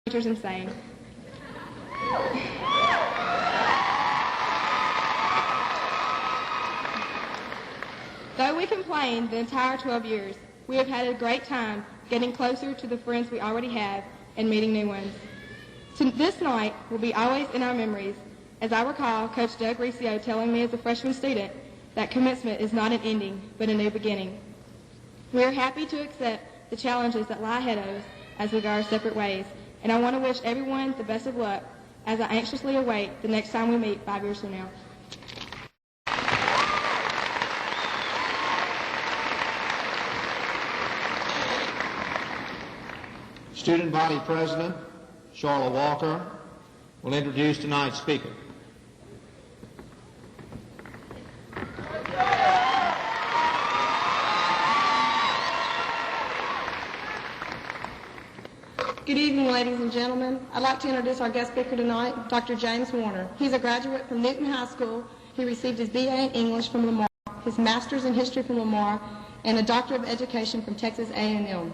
teachers and saying, though we complained the entire 12 years, we have had a great time getting closer to the friends we already have and meeting new ones. So this night will be always in our memories, as I recall Coach Doug Riccio telling me as a freshman student that commencement is not an ending, but a new beginning. We are happy to accept the challenges that lie ahead of us as we go our separate ways, and I want to wish everyone the best of luck as I anxiously await the next time we meet 5 years from now. Student Body President Charlotte Walker will introduce tonight's speaker. Good evening, ladies and gentlemen. I'd like to introduce our guest speaker tonight, Dr. James Warner. He's a graduate from Newton High School. He received his BA in English from Lamar, his Master's in History from Lamar, and a Doctor of Education from Texas A&M.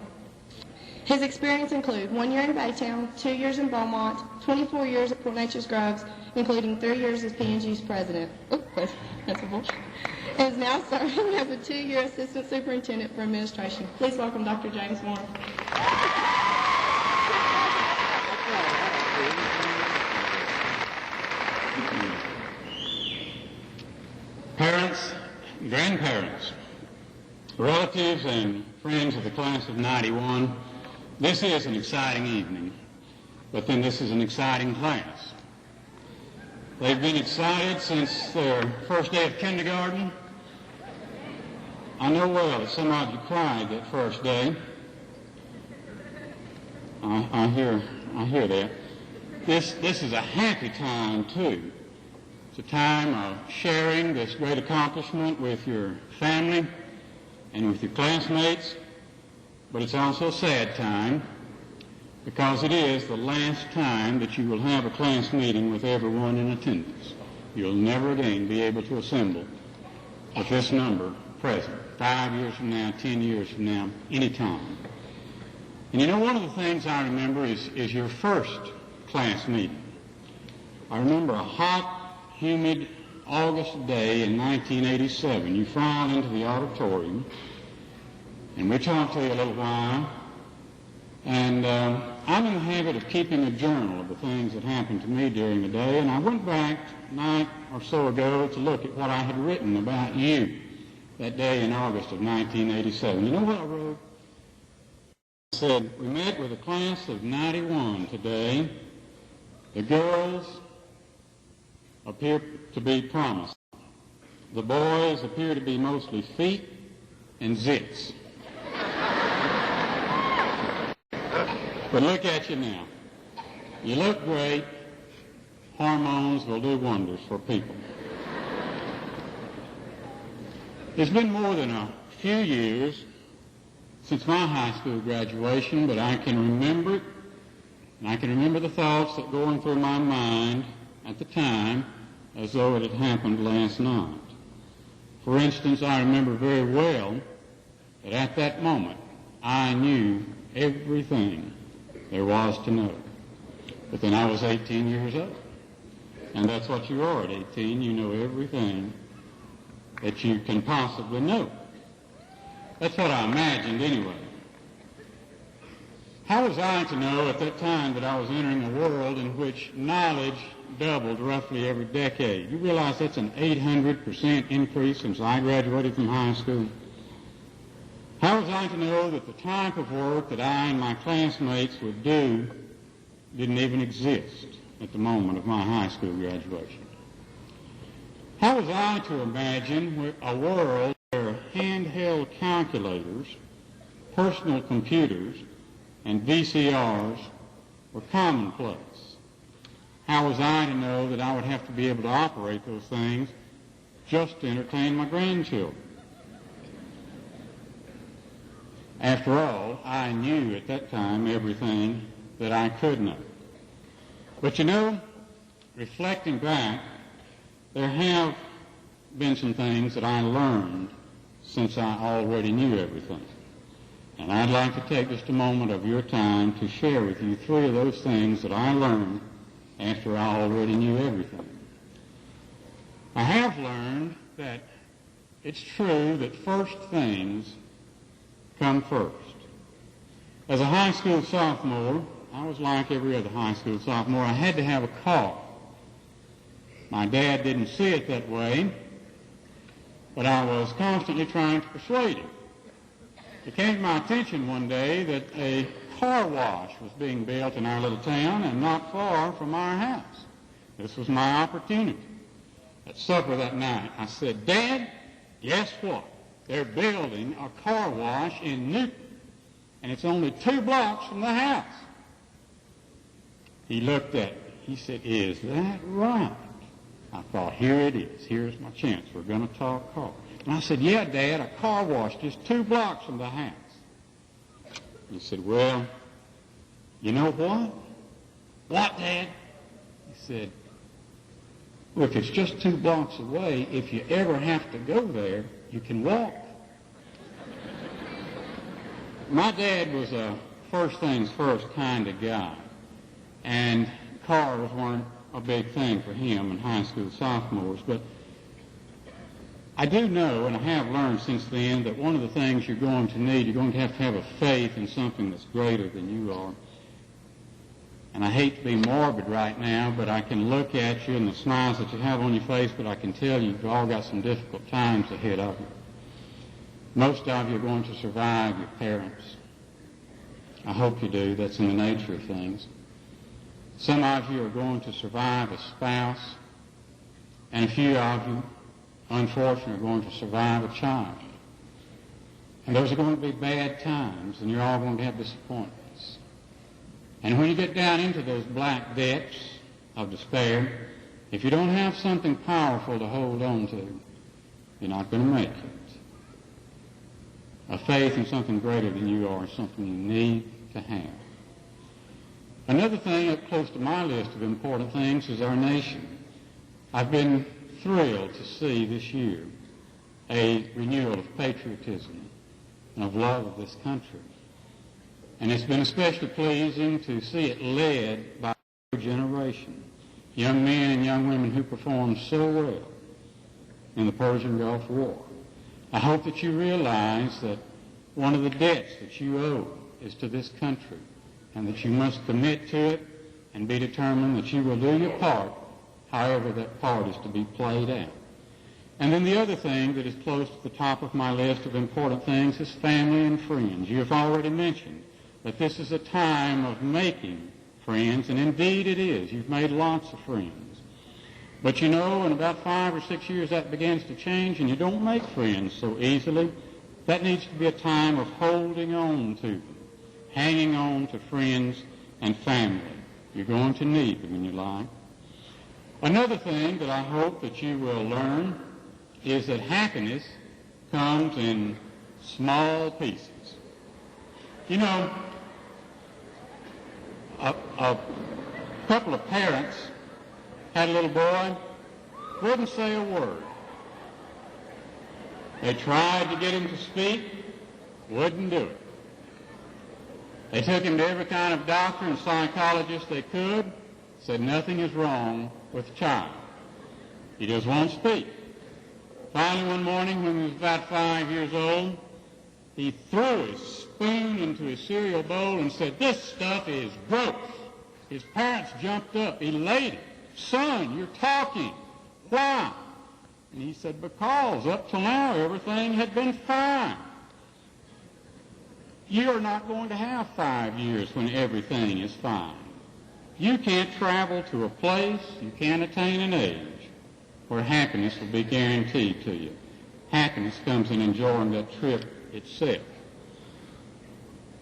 His experience includes 1 year in Baytown, 2 years in Beaumont, 24 years at Port Neches Groves, including 3 years as P&G's president. Oh, that's a bull. And is now serving as a 2-year assistant superintendent for administration. Please welcome Dr. James Warner. Parents, grandparents, relatives, and friends of the class of 91, this is an exciting evening, but then this is an exciting class. They've been excited since their first day of kindergarten. I know well that some of you cried that first day. I hear that. This is a happy time, too. It's a time of sharing this great accomplishment with your family and with your classmates, but it's also a sad time because it is the last time that you will have a class meeting with everyone in attendance. You'll never again be able to assemble with this number present, 5 years from now, 10 years from now, any time. And you know, one of the things I remember is your first class meeting. I remember a hot, humid August day in 1987. You filed into the auditorium, and we talked to you a little while. And I'm in the habit of keeping a journal of the things that happened to me during the day, and I went back a night or so ago to look at what I had written about you that day in August of 1987. You know what I wrote? I said, we met with a class of 91 today. The girls appear to be promising. The boys appear to be mostly feet and zits. But look at you now. You look great. Hormones will do wonders for people. It's been more than a few years since my high school graduation, but I can remember it, and I can remember the thoughts that were going through my mind at the time as though it had happened last night. For instance, I remember very well that at that moment I knew everything there was to know. But then I was 18 years old. And that's what you are at 18. You know everything that you can possibly know. That's what I imagined anyway. How was I to know at that time that I was entering a world in which knowledge doubled roughly every decade? You realize that's an 800% increase since I graduated from high school? How was I to know that the type of work that I and my classmates would do didn't even exist at the moment of my high school graduation? How was I to imagine a world where handheld calculators, personal computers, and VCRs were commonplace? How was I to know that I would have to be able to operate those things just to entertain my grandchildren? After all, I knew at that time everything that I could know. But you know, reflecting back, there have been some things that I learned since I already knew everything. And I'd like to take just a moment of your time to share with you 3 of those things that I learned after I already knew everything. I have learned that it's true that first things come first. As a high school sophomore, I was like every other high school sophomore. I had to have a car. My dad didn't see it that way, but I was constantly trying to persuade him. It came to my attention one day that a car wash was being built in our little town and not far from our house. This was my opportunity. At supper that night, I said, "Dad, guess what? They're building a car wash in Newton, and it's only 2 blocks from the house." He looked at me. He said, "Is that right?" I thought, here it is. Here's my chance. We're going to talk car. And I said, "Yeah, Dad, a car wash just 2 blocks from the house." He said, "Well, you know what?" "What, Dad?" He said, "Well, if it's just 2 blocks away, if you ever have to go there, you can walk." My dad was a first things first kind of guy, and cars weren't a big thing for him in high school sophomores, but I do know, and I have learned since then, that one of the things you're going to need, you're going to have a faith in something that's greater than you are. And I hate to be morbid right now, but I can look at you and the smiles that you have on your face, but I can tell you've all got some difficult times ahead of you. Most of you are going to survive your parents. I hope you do. That's in the nature of things. Some of you are going to survive a spouse, and a few of you, unfortunately, are going to survive a child. And those are going to be bad times, and you're all going to have disappointments. And when you get down into those black depths of despair, if you don't have something powerful to hold on to, you're not going to make it. A faith in something greater than you are is something you need to have. Another thing up close to my list of important things is our nation. I've been thrilled to see this year a renewal of patriotism and of love of this country. And it's been especially pleasing to see it led by a generation, young men and young women who performed so well in the Persian Gulf War. I hope that you realize that one of the debts that you owe is to this country, and that you must commit to it and be determined that you will do your part, however that part is to be played out. And then the other thing that is close to the top of my list of important things is family and friends. You have already mentioned that this is a time of making friends, and indeed it is. You've made lots of friends. But you know, in about 5 or 6 years that begins to change, and you don't make friends so easily. That needs to be a time of holding on to them, hanging on to friends and family. You're going to need them in your life. Another thing that I hope that you will learn is that happiness comes in small pieces. You know, a couple of parents had a little boy, wouldn't say a word. They tried to get him to speak, wouldn't do it. They took him to every kind of doctor and psychologist they could, said nothing is wrong with the child. He just won't speak. Finally, one morning when he was about 5 years old, he threw his spoon into his cereal bowl and said, "This stuff is gross." His parents jumped up, elated. "Son, you're talking. Why?" And he said, "Because up till now everything had been fine." You're not going to have 5 years when everything is fine. You can't travel to a place, you can't attain an age where happiness will be guaranteed to you. Happiness comes in enjoying that trip itself.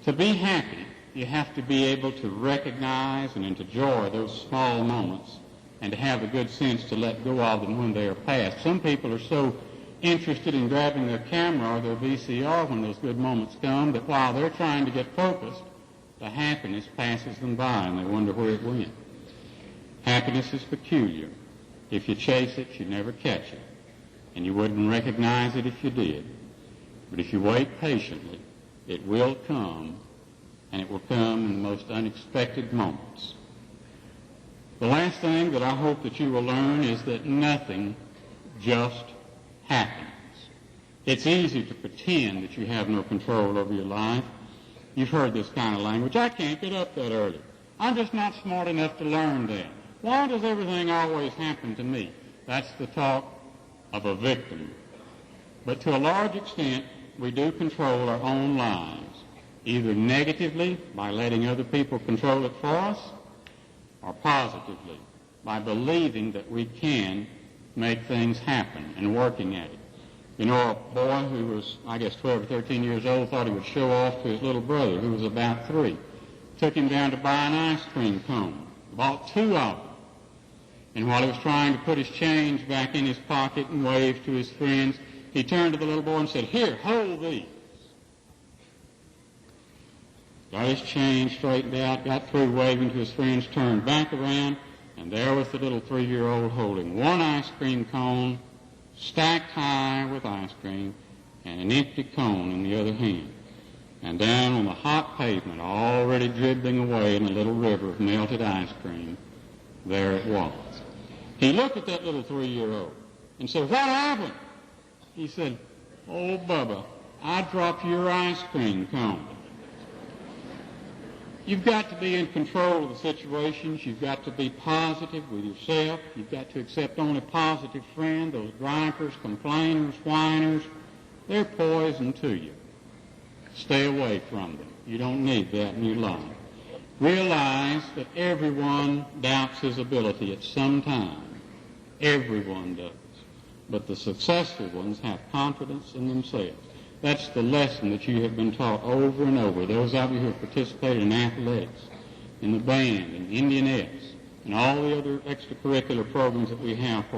To be happy, you have to be able to recognize and enjoy those small moments and to have the good sense to let go of them when they are past. Some people are so interested in grabbing their camera or their VCR when those good moments come that while they're trying to get focused, the happiness passes them by and they wonder where it went. Happiness is peculiar. If you chase it, you never catch it. And you wouldn't recognize it if you did. But if you wait patiently, It will come, and it will come in the most unexpected moments. The last thing that I hope that you will learn is that nothing just happens. It's easy to pretend that you have no control over your life. You've heard this kind of language. I can't get up that early. I'm just not smart enough to learn that. Why does everything always happen to me? That's the talk of a victim. But to a large extent, we do control our own lives, either negatively by letting other people control it for us, or positively by believing that we can make things happen and working at it. You know, a boy who was, 12 or 13 years old thought he would show off to his little brother, who was about 3. Took him down to buy an ice cream cone. Bought 2 of them. And while he was trying to put his change back in his pocket and wave to his friends, he turned to the little boy and said, "Here, hold these." Got his change straightened out, got through waving to his friends, turned back around, and there was the little 3-year-old holding 1 ice cream cone, stacked high with ice cream, and an empty cone in the other hand. And down on the hot pavement, already dribbling away in a little river of melted ice cream, there it was. He looked at that little 3-year-old and said, "What happened?" He said, "Oh, Bubba, I dropped your ice cream cone." You've got to be in control of the situations. You've got to be positive with yourself. You've got to accept only positive friends. Those gripers, complainers, whiners, they're poison to you. Stay away from them. You don't need that in your life. Realize that everyone doubts his ability at some time. Everyone does. But the successful ones have confidence in themselves. That's the lesson that you have been taught over and over. Those of you who have participated in athletics, in the band, in Indianettes, and all the other extracurricular programs that we have for you.